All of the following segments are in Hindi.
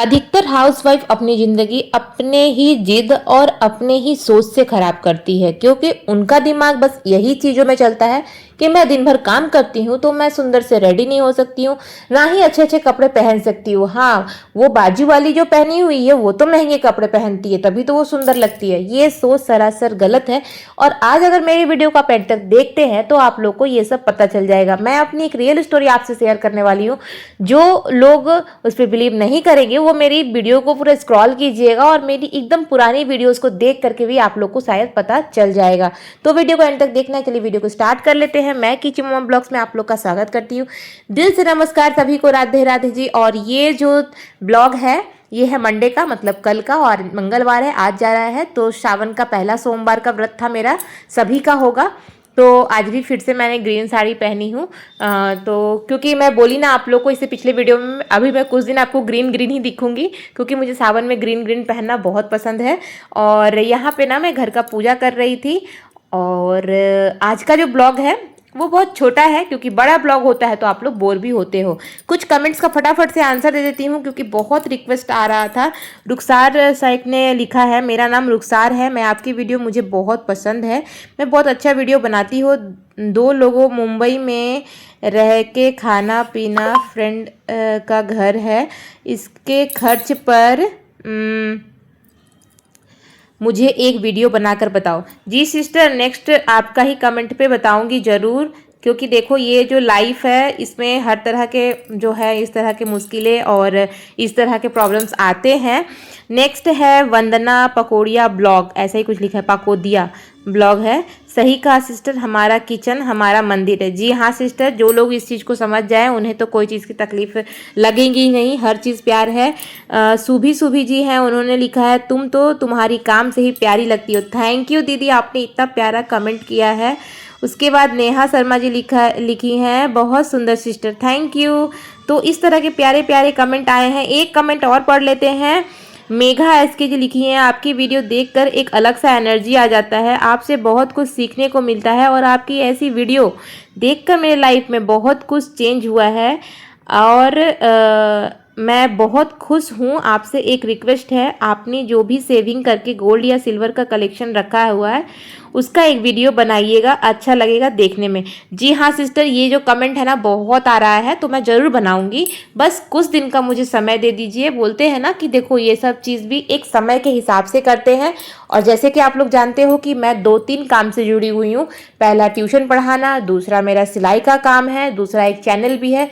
अधिकतर हाउसवाइफ अपनी ज़िंदगी अपने ही जिद और अपने ही सोच से खराब करती है, क्योंकि उनका दिमाग बस यही चीज़ों में चलता है कि मैं दिन भर काम करती हूँ तो मैं सुंदर से रेडी नहीं हो सकती हूँ, ना ही अच्छे अच्छे कपड़े पहन सकती हूँ। हाँ, वो बाजू वाली जो पहनी हुई है वो तो महंगे कपड़े पहनती है, तभी तो वो सुंदर लगती है। ये सोच सरासर गलत है। और आज अगर मेरी वीडियो को आप एंड तक देखते हैं तो आप लोग को ये सब पता चल जाएगा। मैं अपनी एक रियल स्टोरी आपसे शेयर करने वाली हूँ। जो लोग उस पर बिलीव नहीं करेंगे वो मेरी वीडियो को पूरा स्क्रॉल कीजिएगा और मेरी एकदम पुरानी वीडियोस को देख करके भी आप लोग को शायद पता चल जाएगा। तो वीडियो को एंड तक देखना है। चलिए वीडियो को स्टार्ट कर लेते हैं। मैं कीची मॉम ब्लॉग्स में आप लोग का स्वागत करती हूँ। दिल से नमस्कार सभी को, राधे राधे जी। और ये जो ब्लॉग है ये है मंडे का, मतलब कल का, और मंगलवार है, आज जा रहा है। तो सावन का पहला सोमवार का व्रत था मेरा, सभी का होगा। तो आज भी फिर से मैंने ग्रीन साड़ी पहनी हूँ। तो क्योंकि मैं बोली ना आप लोग को इससे पिछले वीडियो में, अभी मैं कुछ दिन आपको ग्रीन ग्रीन ही दिखूंगी क्योंकि मुझे सावन में ग्रीन ग्रीन पहनना बहुत पसंद है। और यहाँ पे ना मैं घर का पूजा कर रही थी। और आज का जो ब्लॉग है वो बहुत छोटा है, क्योंकि बड़ा ब्लॉग होता है तो आप लोग बोर भी होते हो। कुछ कमेंट्स का फटाफट से आंसर दे देती हूँ क्योंकि बहुत रिक्वेस्ट आ रहा था। रुखसार साइक ने लिखा है, मेरा नाम रुखसार है, मैं आपकी वीडियो मुझे बहुत पसंद है, मैं बहुत अच्छा वीडियो बनाती हूँ। दो लोगों मुंबई में रह के खाना पीना, फ्रेंड का घर है, इसके खर्च पर मुझे एक वीडियो बनाकर बताओ। जी सिस्टर, नेक्स्ट आपका ही कमेंट पे बताऊंगी ज़रूर, क्योंकि देखो ये जो लाइफ है इसमें हर तरह के जो है इस तरह के मुश्किलें और इस तरह के प्रॉब्लम्स आते हैं। नेक्स्ट है वंदना पकोड़िया ब्लॉग, ऐसा ही कुछ लिखा है, पकोदिया ब्लॉग है। सही कहा सिस्टर, हमारा किचन हमारा मंदिर है। जी हाँ सिस्टर, जो लोग इस चीज़ को समझ जाएं उन्हें तो कोई चीज़ की तकलीफ लगेगी ही नहीं, हर चीज़ प्यार है। सुभी सुभी जी हैं, उन्होंने लिखा है तुम तो तुम्हारी काम से ही प्यारी लगती हो। थैंक यू दीदी, आपने इतना प्यारा कमेंट किया है। उसके बाद नेहा शर्मा जी लिखी हैं, बहुत सुंदर सिस्टर, थैंक यू। तो इस तरह के प्यारे प्यारे कमेंट आए हैं। एक कमेंट और पढ़ लेते हैं। मेघा एसके जी लिखी हैं, आपकी वीडियो देखकर एक अलग सा एनर्जी आ जाता है, आपसे बहुत कुछ सीखने को मिलता है और आपकी ऐसी वीडियो देखकर मेरे लाइफ में बहुत कुछ चेंज हुआ है और मैं बहुत खुश हूँ। आपसे एक रिक्वेस्ट है, आपने जो भी सेविंग करके गोल्ड या सिल्वर का कलेक्शन रखा हुआ है उसका एक वीडियो बनाइएगा, अच्छा लगेगा देखने में। जी हाँ सिस्टर, ये जो कमेंट है ना बहुत आ रहा है तो मैं ज़रूर बनाऊंगी, बस कुछ दिन का मुझे समय दे दीजिए। बोलते हैं ना कि देखो ये सब चीज़ भी एक समय के हिसाब से करते हैं। और जैसे कि आप लोग जानते हो कि मैं 2-3 काम से जुड़ी हुई हूँ। पहला ट्यूशन पढ़ाना, दूसरा मेरा सिलाई का काम है, दूसरा एक चैनल भी है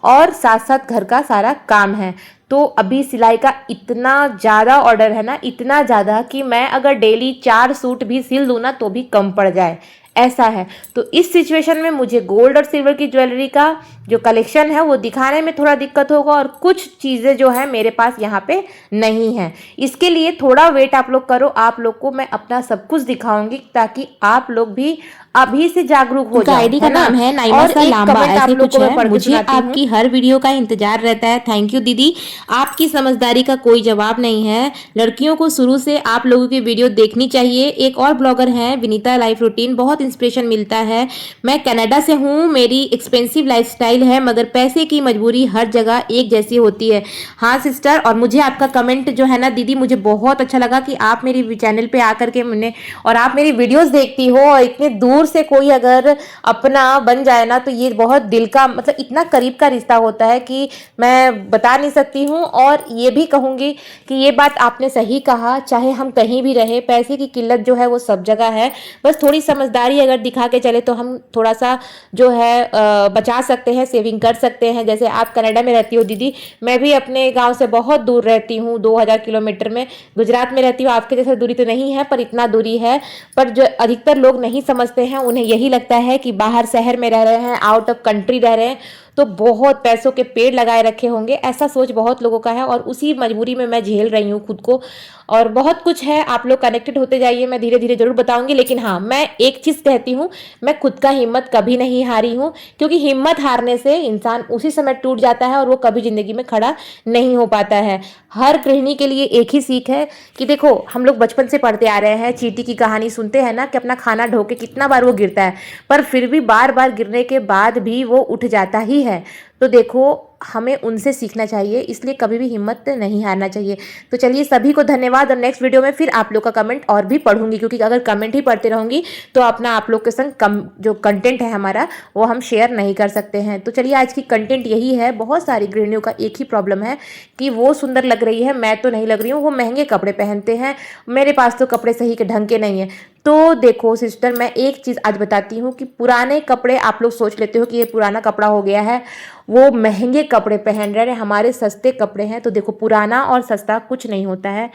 और साथ साथ घर का सारा काम है। तो अभी सिलाई का इतना ज़्यादा ऑर्डर है ना, इतना ज़्यादा कि मैं अगर डेली 4 सूट भी सिल दूँ ना तो भी कम पड़ जाए, ऐसा है। तो इस सिचुएशन में मुझे गोल्ड और सिल्वर की ज्वेलरी का जो कलेक्शन है वो दिखाने में थोड़ा दिक्कत होगा और कुछ चीज़ें जो है मेरे पास यहाँ पे नहीं है। इसके लिए थोड़ा वेट आप लोग करो, आप लोग को मैं अपना सब कुछ दिखाऊंगी ताकि आप लोग भी अभी से जागरूक हो जाओ। आईडी का नाम है नाइमा और सा एक लांबा, कमेंट आप ऐसे लोग कुछ को मैं है। पढ़ के मुझे सुनाती हूँ। आपकी हर वीडियो का इंतजार रहता है। थैंक यू दीदी, आपकी समझदारी का कोई जवाब नहीं है। लड़कियों को शुरू से आप लोगों की वीडियो देखनी चाहिए। एक और ब्लॉगर हैं विनीता लाइफ रूटीन, बहुत इंस्पिरेशन मिलता है। मैं कनाडा से हूँ, मेरी एक्सपेंसिव लाइफस्टाइल है मगर पैसे की मजबूरी हर जगह एक जैसी होती है। हाँ सिस्टर, और मुझे आपका कमेंट जो है ना दीदी, मुझे बहुत अच्छा लगा कि आप मेरी चैनल पे आकर के मैंने और आप मेरी वीडियोस देखती हो और इतने दूर से कोई अगर अपना बन जाए ना तो ये बहुत दिल का, मतलब इतना करीब का रिश्ता होता है कि मैं बता नहीं सकती हूँ। और ये भी कहूँगी कि ये बात आपने सही कहा, चाहे हम कहीं भी रहे पैसे की किल्लत जो है वो सब जगह है, बस थोड़ी समझदारी अगर दिखा के चले तो हम थोड़ा सा जो है बचा सकते हैं, सेविंग कर सकते हैं। जैसे आप कनाडा में रहती हो दीदी, मैं भी अपने गाँव से बहुत दूर रहती हूँ, 2000 किलोमीटर में गुजरात में रहती हूँ। आपके जैसा दूरी तो नहीं है पर इतना दूरी है। पर जो अधिकतर लोग नहीं समझते हैं, उन्हें यही लगता है कि बाहर शहर में रह रहे हैं, आउट ऑफ कंट्री रह रहे हैं तो बहुत पैसों के पेड़ लगाए रखे होंगे, ऐसा सोच बहुत लोगों का है। और उसी मजबूरी में मैं झेल रही हूँ खुद को। और बहुत कुछ है, आप लोग कनेक्टेड होते जाइए, मैं धीरे धीरे जरूर बताऊंगी। लेकिन हाँ, मैं एक चीज़ कहती हूँ, मैं खुद का हिम्मत कभी नहीं हारी हूँ, क्योंकि हिम्मत हारने से इंसान उसी समय टूट जाता है और वो कभी जिंदगी में खड़ा नहीं हो पाता है। हर गृहिणी के लिए एक ही सीख है कि देखो, हम लोग बचपन से पढ़ते आ रहे हैं, चींटी की कहानी सुनते हैं ना कि अपना खाना ढो के कितना बार वो गिरता है, पर फिर भी बार बार गिरने के बाद भी वो उठ जाता ही है, तो देखो हमें उनसे सीखना चाहिए, इसलिए कभी भी हिम्मत नहीं हारना चाहिए। तो चलिए सभी को धन्यवाद, और नेक्स्ट वीडियो में फिर आप लोग का कमेंट और भी पढ़ूंगी, क्योंकि अगर कमेंट ही पढ़ते रहूंगी तो अपना आप लोग के संग कम जो कंटेंट है हमारा वो हम शेयर नहीं कर सकते हैं। तो चलिए आज की कंटेंट यही है। बहुत सारी गृहिणियों का एक ही प्रॉब्लम है कि वो सुंदर लग रही है, मैं तो नहीं लग रही हूँ, वो महंगे कपड़े पहनते हैं, मेरे पास तो कपड़े सही के ढंग के नहीं है। तो देखो सिस्टर, मैं एक चीज़ आज बताती हूँ कि पुराने कपड़े आप लोग सोच लेते हो कि ये पुराना कपड़ा हो गया है, वो महंगे कपड़े पहन रहे हैं, हमारे सस्ते कपड़े हैं। तो देखो पुराना और सस्ता कुछ नहीं होता है।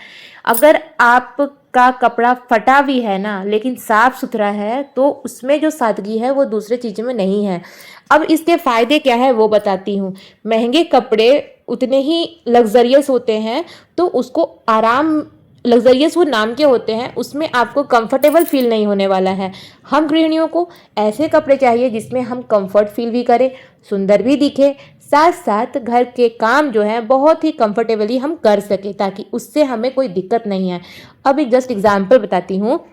अगर आपका कपड़ा फटा भी है ना, लेकिन साफ सुथरा है, तो उसमें जो सादगी है वो दूसरे चीज़ों में नहीं है। अब इसके फ़ायदे क्या है वो बताती हूँ। महंगे कपड़े उतने ही लग्जरियस होते हैं, तो उसको आराम लग्जरियस वो नाम के होते हैं, उसमें आपको कंफर्टेबल फील नहीं होने वाला है। हम गृहिणियों को ऐसे कपड़े चाहिए जिसमें हम कंफर्ट फील भी करें, सुंदर भी दिखे, साथ साथ घर के काम जो है बहुत ही कंफर्टेबली हम कर सके, ताकि उससे हमें कोई दिक्कत नहीं है। अब एक जस्ट एग्जांपल बताती हूँ।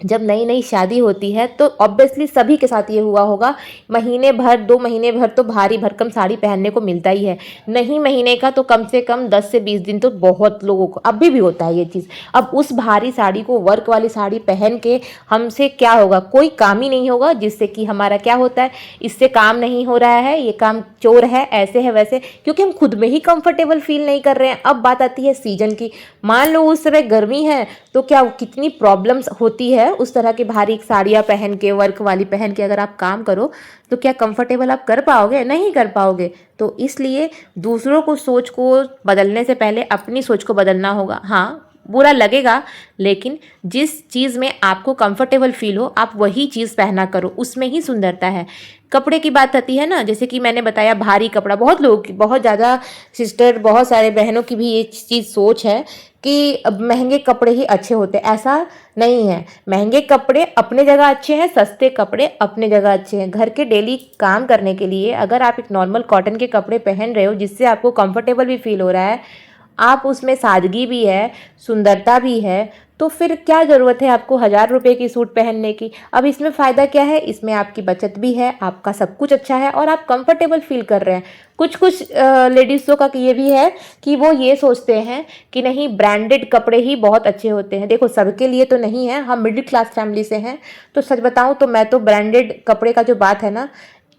जब नई नई शादी होती है तो ऑब्वियसली सभी के साथ ये हुआ होगा, महीने भर 2 महीने भर तो भारी भरकम साड़ी पहनने को मिलता ही है, नहीं महीने का तो कम से कम 10 से 20 दिन तो बहुत लोगों को अभी भी होता है ये चीज़। अब उस भारी साड़ी को, वर्क वाली साड़ी पहन के हमसे क्या होगा, कोई काम ही नहीं होगा, जिससे कि हमारा क्या होता है, इससे काम नहीं हो रहा है, ये काम चोर है, ऐसे है वैसे, क्योंकि हम खुद में ही कंफर्टेबल फील नहीं कर रहे हैं। अब बात आती है सीजन की। मान लो उस समय गर्मी है तो क्या कितनी प्रॉब्लम्स होती है उस तरह की भारी साड़ियाँ पहन के, वर्क वाली पहन के अगर आप काम करो तो क्या कंफर्टेबल आप कर पाओगे? नहीं कर पाओगे। तो इसलिए दूसरों को सोच को बदलने से पहले अपनी सोच को बदलना होगा। हाँ बुरा लगेगा, लेकिन जिस चीज़ में आपको कंफर्टेबल फील हो आप वही चीज़ पहना करो, उसमें ही सुंदरता है। कपड़े की बात आती है ना, जैसे कि मैंने बताया भारी कपड़ा, बहुत लोग की, बहुत ज़्यादा सिस्टर, बहुत सारे बहनों की भी ये चीज़ सोच है कि अब महंगे कपड़े ही अच्छे होते हैं। ऐसा नहीं है, महंगे कपड़े अपने जगह अच्छे हैं, सस्ते कपड़े अपने जगह अच्छे हैं। घर के डेली काम करने के लिए अगर आप एक नॉर्मल कॉटन के कपड़े पहन रहे हो जिससे आपको कंफर्टेबल भी फील हो रहा है, आप उसमें सादगी भी है, सुंदरता भी है, तो फिर क्या ज़रूरत है आपको 1000 रुपये की सूट पहनने की। अब इसमें फ़ायदा क्या है, इसमें आपकी बचत भी है, आपका सब कुछ अच्छा है और आप कंफर्टेबल फील कर रहे हैं। कुछ कुछ लेडीज़ों का ये भी है कि वो ये सोचते हैं कि नहीं ब्रांडेड कपड़े ही बहुत अच्छे होते हैं। देखो सबके लिए तो नहीं है, हम मिडिल क्लास फैमिली से हैं, तो सच बताऊं तो मैं तो ब्रांडेड कपड़े का जो बात है ना,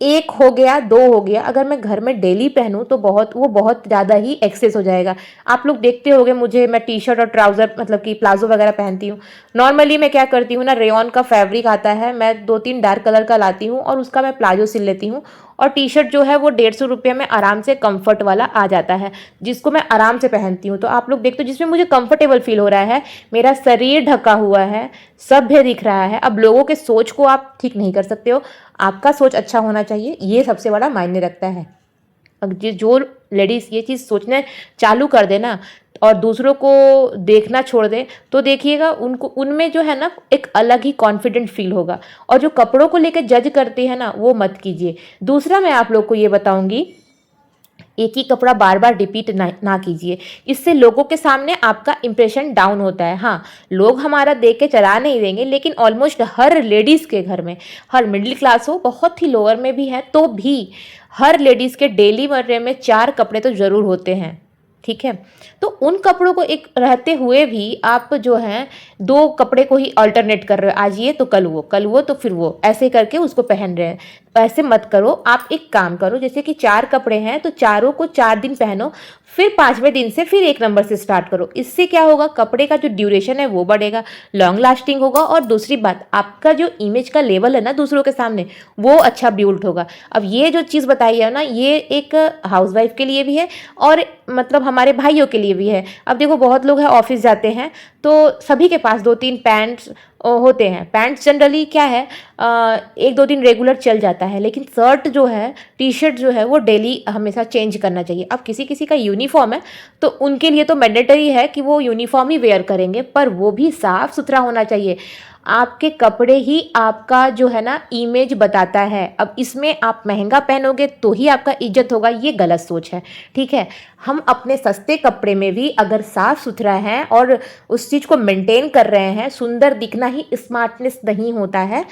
1 हो गया 2 हो गया, अगर मैं घर में डेली पहनूं तो बहुत ज़्यादा ही एक्सेस हो जाएगा। आप लोग देखते होंगे मुझे, मैं टी शर्ट और ट्राउज़र मतलब कि प्लाजो वगैरह पहनती हूँ। नॉर्मली मैं क्या करती हूँ ना, रेयॉन का फैब्रिक आता है, मैं 2-3 डार्क कलर का लाती हूँ और उसका मैं प्लाजो सिल लेती हूँ, और टी शर्ट जो है वो 150 रुपये में आराम से कंफर्ट वाला आ जाता है, जिसको मैं आराम से पहनती हूँ। तो आप लोग देखते हो जिसमें मुझे कंफर्टेबल फील हो रहा है, मेरा शरीर ढका हुआ है, सभ्य दिख रहा है। अब लोगों के सोच को आप ठीक नहीं कर सकते हो, आपका सोच अच्छा होना चाहिए, ये सबसे बड़ा मायने रखता है। अब जो लेडीज़ ये चीज़ सोचना चालू कर दे ना और दूसरों को देखना छोड़ दे, तो देखिएगा उनको, उनमें जो है ना एक अलग ही कॉन्फिडेंट फील होगा। और जो कपड़ों को लेकर जज करते हैं ना, वो मत कीजिए। दूसरा मैं आप लोग को ये बताऊंगी, एक ही कपड़ा बार बार रिपीट ना कीजिए, इससे लोगों के सामने आपका इंप्रेशन डाउन होता है। हाँ लोग हमारा देख के चला नहीं देंगे, लेकिन ऑलमोस्ट हर लेडीज़ के घर में, हर मिडिल क्लास हो, बहुत ही लोअर में भी है, तो भी हर लेडीज़ के डेली वेयर में 4 कपड़े तो ज़रूर होते हैं। ठीक है, तो उन कपड़ों को एक रहते हुए भी आप जो हैं 2 कपड़े को ही अल्टरनेट कर रहे हो, आज ये तो कल वो तो फिर वो, ऐसे करके उसको पहन रहे हैं। ऐसे मत करो। आप एक काम करो, जैसे कि 4 कपड़े हैं तो चारों को 4 दिन पहनो, फिर 5वें दिन से फिर 1 नंबर से स्टार्ट करो। इससे क्या होगा, कपड़े का जो ड्यूरेशन है वो बढ़ेगा, लॉन्ग लास्टिंग होगा, और दूसरी बात आपका जो इमेज का लेवल है ना दूसरों के सामने, वो अच्छा बिल्ड होगा। अब ये जो चीज़ बताई है ना, ये एक हाउसवाइफ के लिए भी है और मतलब हमारे भाइयों के लिए भी है। अब देखो बहुत लोग हैं ऑफिस जाते हैं तो सभी के पास 2-3 पैंट्स होते हैं। पैंट्स जनरली क्या है 1-2 दिन रेगुलर चल जाता है, लेकिन शर्ट जो है, टी शर्ट जो है वो डेली हमेशा चेंज करना चाहिए। अब किसी किसी का यूनिफॉर्म है तो उनके लिए तो मैंडेटरी है कि वो यूनिफॉर्म ही वेयर करेंगे, पर वो भी साफ़ सुथरा होना चाहिए। आपके कपड़े ही आपका जो है ना इमेज बताता है। अब इसमें आप महंगा पहनोगे तो ही आपका इज्जत होगा, ये गलत सोच है। ठीक है, हम अपने सस्ते कपड़े में भी अगर साफ़ सुथरा है और उस चीज़ को मेंटेन कर रहे हैं, सुंदर दिखना ही स्मार्टनेस नहीं होता है।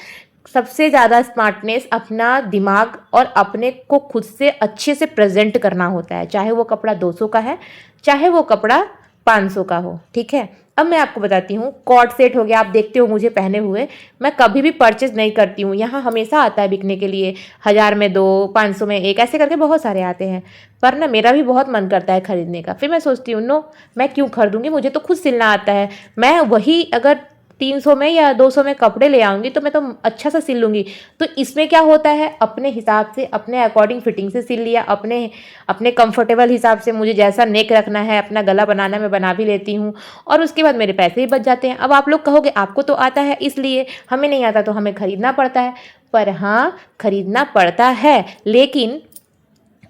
सबसे ज़्यादा स्मार्टनेस अपना दिमाग और अपने को खुद से अच्छे से प्रेजेंट करना होता है, चाहे वो कपड़ा 200 का है, चाहे वो कपड़ा 500 का हो, ठीक है। अब मैं आपको बताती हूँ, कॉर्ड सेट हो गया, आप देखते हो मुझे पहने हुए, मैं कभी भी परचेज नहीं करती हूँ, यहाँ हमेशा आता है बिकने के लिए, 1000 में 2, 500 में 1, ऐसे करके बहुत सारे आते हैं। पर ना मेरा भी बहुत मन करता है खरीदने का, फिर मैं सोचती हूँ नो, मैं क्यों खरीदूंगी, मुझे तो खुद सिलना आता है। मैं वही अगर 300 में या 200 में कपड़े ले आऊँगी तो मैं तो अच्छा सा सिल लूँगी। तो इसमें क्या होता है, अपने हिसाब से, अपने अकॉर्डिंग फिटिंग से सिल लिया, अपने अपने कंफर्टेबल हिसाब से, मुझे जैसा नेक रखना है, अपना गला बनाना मैं बना भी लेती हूँ, और उसके बाद मेरे पैसे ही बच जाते हैं। अब आप लोग कहोगे आपको तो आता है इसलिए, हमें नहीं आता तो हमें खरीदना पड़ता है। पर हाँ, खरीदना पड़ता है, लेकिन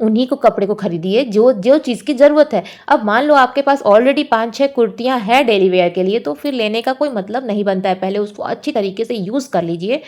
उन्हीं को कपड़े को खरीदिए जो जो चीज़ की ज़रूरत है। अब मान लो आपके पास ऑलरेडी 5-6 कुर्तियाँ हैं डेली वेयर के लिए, तो फिर लेने का कोई मतलब नहीं बनता है। पहले उसको अच्छी तरीके से यूज़ कर लीजिए,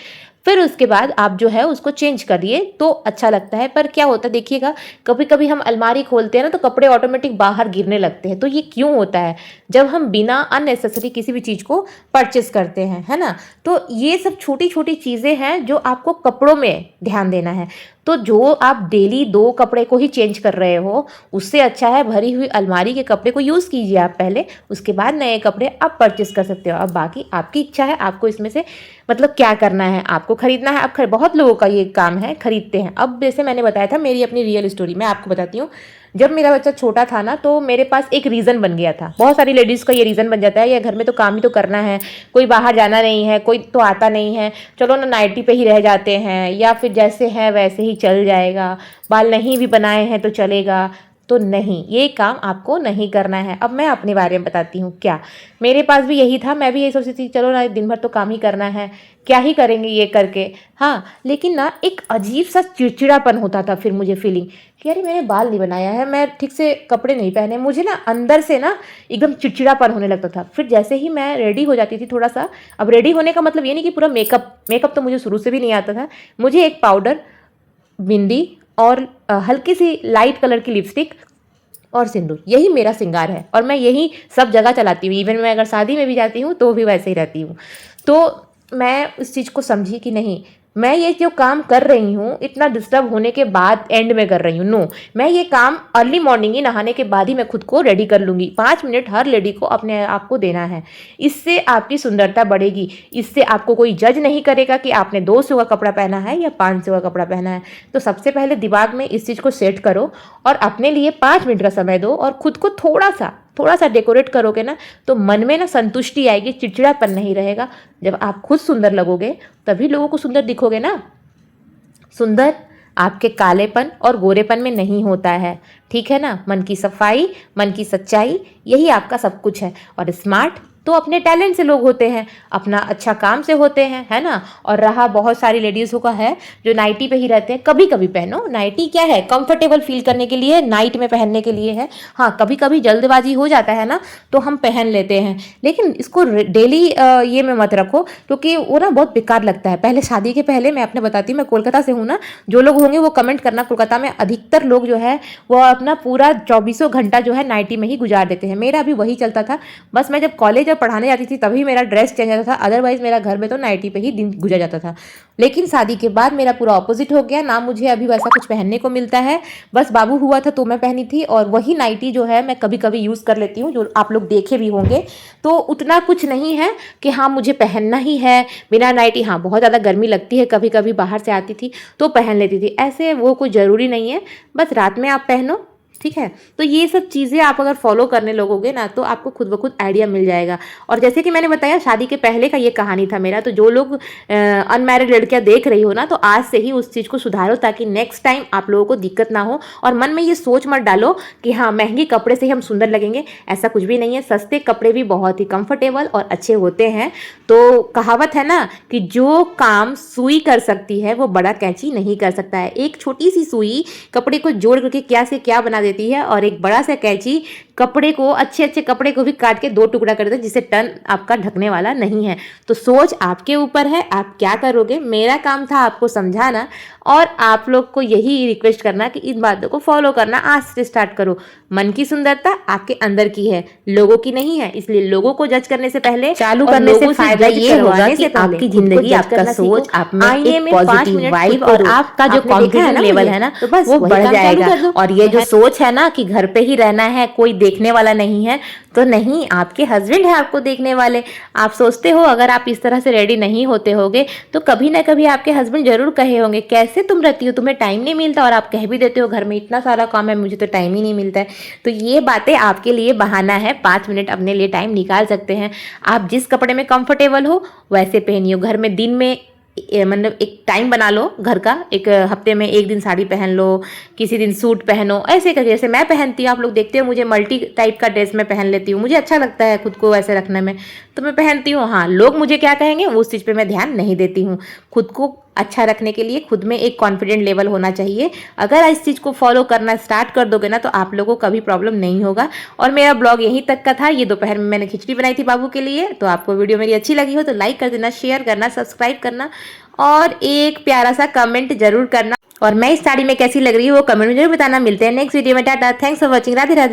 फिर उसके बाद आप जो है उसको चेंज करिए तो अच्छा लगता है। पर क्या होता है देखिएगा, कभी कभी हम अलमारी खोलते हैं ना तो कपड़े ऑटोमेटिक बाहर गिरने लगते हैं। तो ये क्यों होता है, जब हम बिना अननेसेसरी किसी भी चीज़ को परचेस करते हैं, है ना। तो ये सब छोटी छोटी चीज़ें हैं जो आपको कपड़ों में ध्यान देना है। तो जो आप डेली 2 कपड़े को ही चेंज कर रहे हो, उससे अच्छा है भरी हुई अलमारी के कपड़े को यूज़ कीजिए आप पहले, उसके बाद नए कपड़े आप परचेस कर सकते हो। अब बाकी आपकी इच्छा है, आपको इसमें से मतलब क्या करना है, आपको खरीदना है, आप बहुत लोगों का ये काम है, खरीदते हैं। अब जैसे मैंने बताया था मेरी अपनी रियल स्टोरी, मैं आपको बताती हूँ। जब मेरा बच्चा छोटा था ना, तो मेरे पास एक रीज़न बन गया था। बहुत सारी लेडीज़ का ये रीज़न बन जाता है, या घर में तो काम ही तो करना है, कोई बाहर जाना नहीं है, कोई तो आता नहीं है, चलो ना नाइटी पे ही रह जाते हैं, या फिर जैसे है वैसे ही चल जाएगा, बाल नहीं भी बनाए हैं तो चलेगा। तो नहीं, ये काम आपको नहीं करना है। अब मैं अपने बारे में बताती हूँ क्या, मेरे पास भी यही था, मैं भी यही सोचती थी चलो ना दिन भर तो काम ही करना है, क्या ही करेंगे ये करके। हाँ, लेकिन ना एक अजीब सा चिड़चिड़ापन होता था फिर मुझे फीलिंग कि अरे मैंने बाल नहीं बनाया है, मैं ठीक से कपड़े नहीं पहने, मुझे ना अंदर से ना एकदम चिड़चिड़ापन होने लगता था। फिर जैसे ही मैं रेडी हो जाती थी थोड़ा सा, अब रेडी होने का मतलब ये नहीं कि पूरा मेकअप, मेकअप तो मुझे शुरू से भी नहीं आता था, मुझे एक पाउडर, बिंदी और हल्की सी लाइट कलर की लिपस्टिक और सिंदूर, यही मेरा श्रृंगार है। और मैं यही सब जगह चलाती हूँ, इवन मैं अगर शादी में भी जाती हूँ तो भी वैसे ही रहती हूँ। तो मैं उस चीज़ को समझी कि नहीं, मैं ये जो काम कर रही हूँ इतना डिस्टर्ब होने के बाद एंड में कर रही हूँ, नो, मैं ये काम अर्ली मॉर्निंग ही नहाने के बाद ही मैं खुद को रेडी कर लूँगी। 5 मिनट हर लेडी को अपने आप को देना है, इससे आपकी सुंदरता बढ़ेगी, इससे आपको कोई जज नहीं करेगा कि आपने 200 का कपड़ा पहना है या 500 का कपड़ा पहना है। तो सबसे पहले दिमाग में इस चीज़ को सेट करो और अपने लिए 5 मिनट का समय दो, और खुद को थोड़ा सा डेकोरेट करोगे ना तो मन में ना संतुष्टि आएगी, चिड़चिड़ापन नहीं रहेगा। जब आप खुद सुंदर लगोगे तभी लोगों को सुंदर दिखोगे ना। सुंदर आपके कालेपन और गोरेपन में नहीं होता है, ठीक है ना। मन की सफाई, मन की सच्चाई, यही आपका सब कुछ है। और स्मार्ट तो अपने टैलेंट से लोग होते हैं, अपना अच्छा काम से होते हैं, है ना। और रहा बहुत सारी लेडीज़ों का है जो नाइटी पे ही रहते हैं, कभी कभी पहनो, नाइटी क्या है, कंफर्टेबल फील करने के लिए, नाइट में पहनने के लिए है। हाँ, कभी कभी जल्दबाजी हो जाता है ना तो हम पहन लेते हैं, लेकिन इसको डेली ये में मत रखो, क्योंकि वो ना बहुत बेकार लगता है। पहले शादी के पहले मैं अपने बताती हूँ, मैं कोलकाता से हूँ ना, जो लोग होंगे वो कमेंट करना, कोलकाता में अधिकतर लोग जो है वो अपना पूरा 24 घंटा जो है नाइटी में ही गुजार देते हैं। मेरा भी वही चलता था, बस मैं जब कॉलेज और पढ़ाने जाती थी तभी मेरा ड्रेस चेंज होता था, अदरवाइज मेरा घर में तो नाइटी पे ही दिन गुजर जाता था। लेकिन शादी के बाद मेरा पूरा ऑपोजिट हो गया ना, मुझे अभी वैसा कुछ पहनने को मिलता है। बस बाबू हुआ था तो मैं पहनी थी, और वही नाइटी जो है मैं कभी कभी यूज़ कर लेती हूँ, जो आप लोग देखे भी होंगे। तो उतना कुछ नहीं है कि हाँ मुझे पहनना ही है बिना नाइटी। हाँ, बहुत ज़्यादा गर्मी लगती है, कभी कभी बाहर से आती थी तो पहन लेती थी, ऐसे वो कोई ज़रूरी नहीं है, बस रात में आप पहनो, ठीक है। तो ये सब चीज़ें आप अगर फॉलो करने लगोगे ना तो आपको खुद ब खुद आइडिया मिल जाएगा। और जैसे कि मैंने बताया शादी के पहले का ये कहानी था मेरा, तो जो लोग अनमैरिड लड़कियां देख रही हो ना, तो आज से ही उस चीज़ को सुधारो ताकि नेक्स्ट टाइम आप लोगों को दिक्कत ना हो। और मन में ये सोच मत डालो कि हाँ महंगे कपड़े से ही हम सुंदर लगेंगे, ऐसा कुछ भी नहीं है। सस्ते कपड़े भी बहुत ही कंफर्टेबल और अच्छे होते हैं। तो कहावत है ना कि जो काम सुई कर सकती है वो बड़ा कैंची नहीं कर सकता है। एक छोटी सी सुई कपड़े को जोड़ करके क्या से क्या बना देती है, और एक बड़ा सा कैंची कपड़े को, अच्छे अच्छे कपड़े को भी काट के 2 टुकड़ा कर देता है, जिससे टन आपका ढकने वाला नहीं है। तो सोच आपके ऊपर है, आप क्या करोगे। मेरा काम था आपको समझाना, और आप लोग को यही रिक्वेस्ट करना कि इन बातों को फॉलो करना आज से स्टार्ट करो। मन की सुंदरता आपके अंदर की है, लोगों की नहीं है, इसलिए लोगों को जज करने से पहले, चालू और करने से लोगों फायदा जज ये होगा करवाने कि से पहले आपकी खुद को जिंदगी, जज आपका करना सोच, सीखो। आप में आईने एक में 5 पॉजिटिव मिनट वाइब खुद को और दो। आपका जो आपने देखा है कॉन्फिडेंस ना लेवल मुझे, है ना तो बस वो वही बढ़ काम चालू जाएगा। कर दो। और ये जो सोच है ना कि घर पे ही रहना है, कोई देखने वाला नहीं है, तो नहीं, आपके हस्बैंड है आपको देखने वाले। आप सोचते हो अगर आप इस तरह से रेडी नहीं होते होगे तो कभी ना कभी आपके हस्बैंड जरूर कहे होंगे कैसे तुम रहती हो, तुम्हें टाइम नहीं मिलता, और आप कह भी देते हो घर में इतना सारा काम है, मुझे तो टाइम ही नहीं मिलता है। तो ये बातें आपके लिए बहाना है, 5 मिनट अपने लिए टाइम निकाल सकते हैं। आप जिस कपड़े में कंफर्टेबल हो वैसे पहनियो। घर में दिन में मतलब एक टाइम बना लो घर का, एक हफ्ते में एक दिन साड़ी पहन लो, किसी दिन सूट पहनो, ऐसे करके। जैसे मैं पहनती हूँ, आप लोग देखते हो मुझे मल्टी टाइप का ड्रेस में पहन लेती हूँ, मुझे अच्छा लगता है खुद को ऐसे रखने में, तो मैं पहनती हूँ। हाँ, लोग मुझे क्या कहेंगे उस चीज़ पे मैं ध्यान नहीं देती हूँ। खुद को अच्छा रखने के लिए खुद में एक कॉन्फिडेंट लेवल होना चाहिए। अगर इस चीज़ को फॉलो करना स्टार्ट कर दोगे ना तो आप लोगों को कभी प्रॉब्लम नहीं होगा। और मेरा ब्लॉग यहीं तक का था। ये दोपहर में मैंने खिचड़ी बनाई थी बाबू के लिए। तो आपको वीडियो मेरी अच्छी लगी हो तो लाइक कर देना, शेयर करना, सब्सक्राइब करना और एक प्यारा सा कमेंट जरूर करना। और मैं इस साड़ी में कैसी लग रही हूँ वो कमेंट में जरूर बताना। मिलते हैं नेक्स्ट वीडियो में। Tata, thanks for watching, Radhe Radhe.